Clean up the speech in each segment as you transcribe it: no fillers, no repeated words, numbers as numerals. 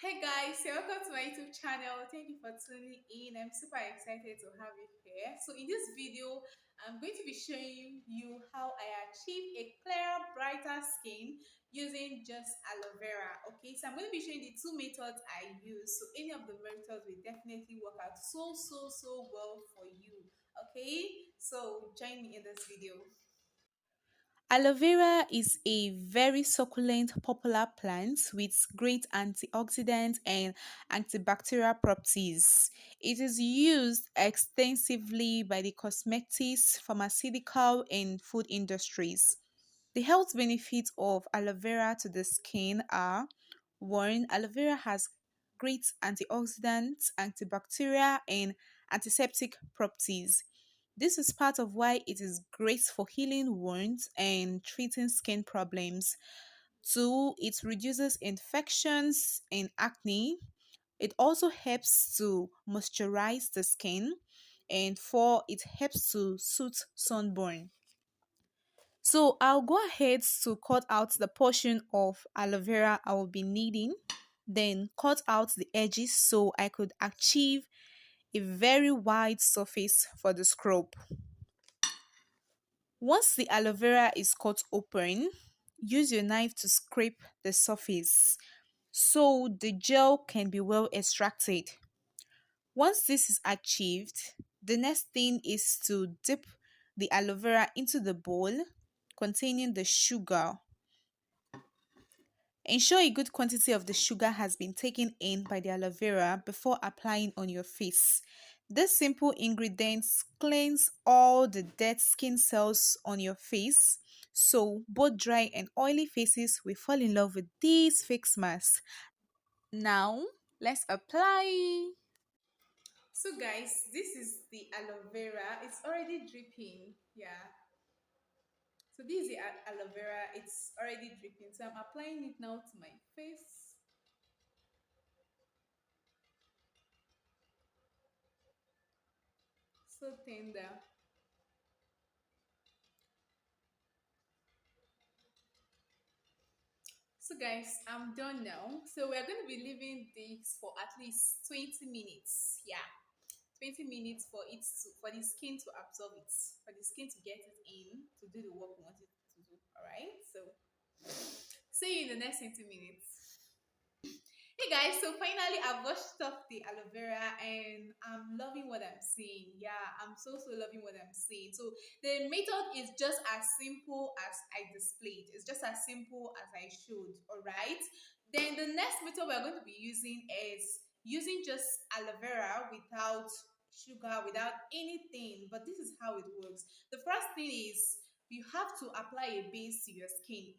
Hey guys, welcome to my YouTube channel. Thank you for tuning in. I'm super excited to have you here. So in this video, I'm going to be showing you how I achieve a clearer, brighter skin using just aloe vera. Okay, so I'm going to be showing the two methods I use. So any of the methods will definitely work out so well for you. Okay, so join me in this video. Aloe vera is a very succulent popular plant with great antioxidant and antibacterial properties. It is used extensively by the cosmetics, pharmaceutical, and food industries. The health benefits of aloe vera to the skin are: one, aloe vera has great antioxidants, antibacterial, and antiseptic properties. This is part of why it is great for healing wounds and treating skin problems. Two, it reduces infections and acne. It also helps to moisturize the skin. And four, it helps to soothe sunburn. So I'll go ahead to cut out the portion of aloe vera I will be needing, then cut out the edges so I could achieve a very wide surface for the scrub. Once the aloe vera is cut open, use your knife to scrape the surface so the gel can be well extracted. Once this is achieved, the next thing is to dip the aloe vera into the bowl containing the sugar. Ensure a good quantity of the sugar has been taken in by the aloe vera before applying on your face. This simple ingredients cleanse all the dead skin cells on your face, so both dry and oily faces will fall in love with this face mask. Now, let's apply. So guys, this is the aloe vera. It's already dripping. Yeah. So this is the aloe vera. It's already dripping. So I'm applying it now to my face. So tender. So guys, I'm done now. So we're going to be leaving this for at least 20 minutes. Yeah. 20 minutes for for the skin to absorb it, for the skin to get it in to do the work we want it to do. All right. So see you in the next 20 minutes. Hey guys, so finally I've washed off the aloe vera and I'm loving what I'm seeing. Yeah, I'm so loving what I'm seeing. So the method is just as simple as I displayed. It's just as simple as I showed. All right. Then the next method we're going to be using is using just aloe vera without sugar, without anything. But this is how it works. The first thing is you have to apply a base to your skin.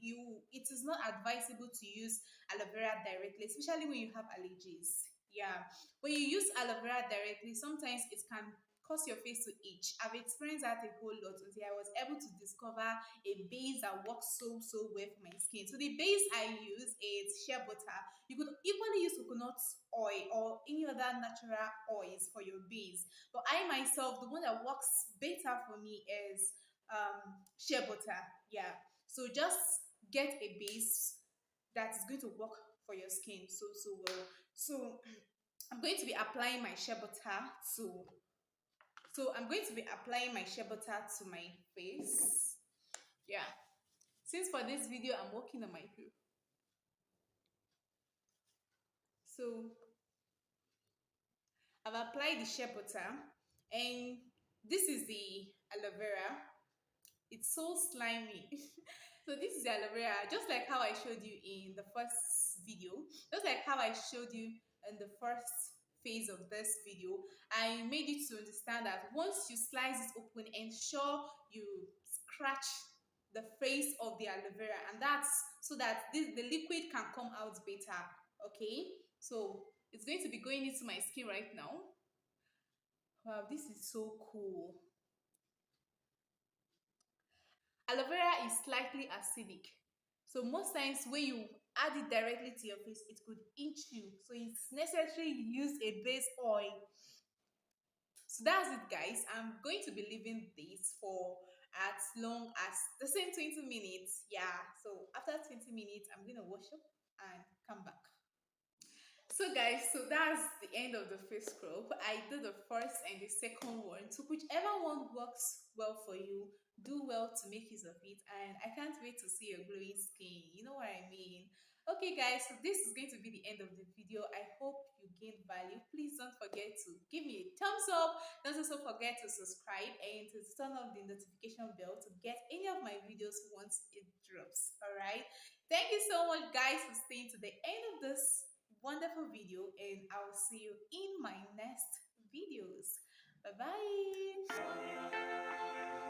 It is not advisable to use aloe vera directly, especially when you have allergies. Yeah, when you use aloe vera directly, sometimes it can cause your face to itch. I've experienced that a whole lot until I was able to discover a base that works so well for my skin. So the base I use is shea butter. You could equally use coconut oil or any other natural oils for your base, but I myself, the one that works better for me is shea butter. Yeah, so just get a base that is going to work for your skin so well. So I'm going to be applying my shea butter to I'm going to be applying my shea butter to my face. Yeah. Since for this video I'm working on my hair. So I've applied the shea butter and this is the aloe vera. It's so slimy. So this is the aloe vera, just like how I showed you in the first video, just like how I showed you in the first phase of this video. I made you to understand that once you slice it open, ensure you scratch the face of the aloe vera, and that's so that the liquid can come out better. Okay, so it's going to be going into my skin right now. Wow, this is so cool. Aloe vera is slightly acidic. So most times when you add it directly to your face, it could itch you. So it's necessary you use a base oil. So that's it, guys. I'm going to be leaving this for as long as the same 20 minutes. Yeah. So after 20 minutes, I'm going to wash up and come back. So So guys, so that's the end of the face scrub. I did the first and the second one. So whichever one works well for you, do well to make use of it. And I can't wait to see your glowing skin. You know what I mean? Okay guys, so this is going to be the end of the video. I hope you gained value. Please don't forget to give me a thumbs up. Don't also forget to subscribe and to turn on the notification bell to get any of my videos once it drops. Alright. Thank you so much guys for staying to the end of this wonderful video, and I'll see you in my next videos. Bye bye.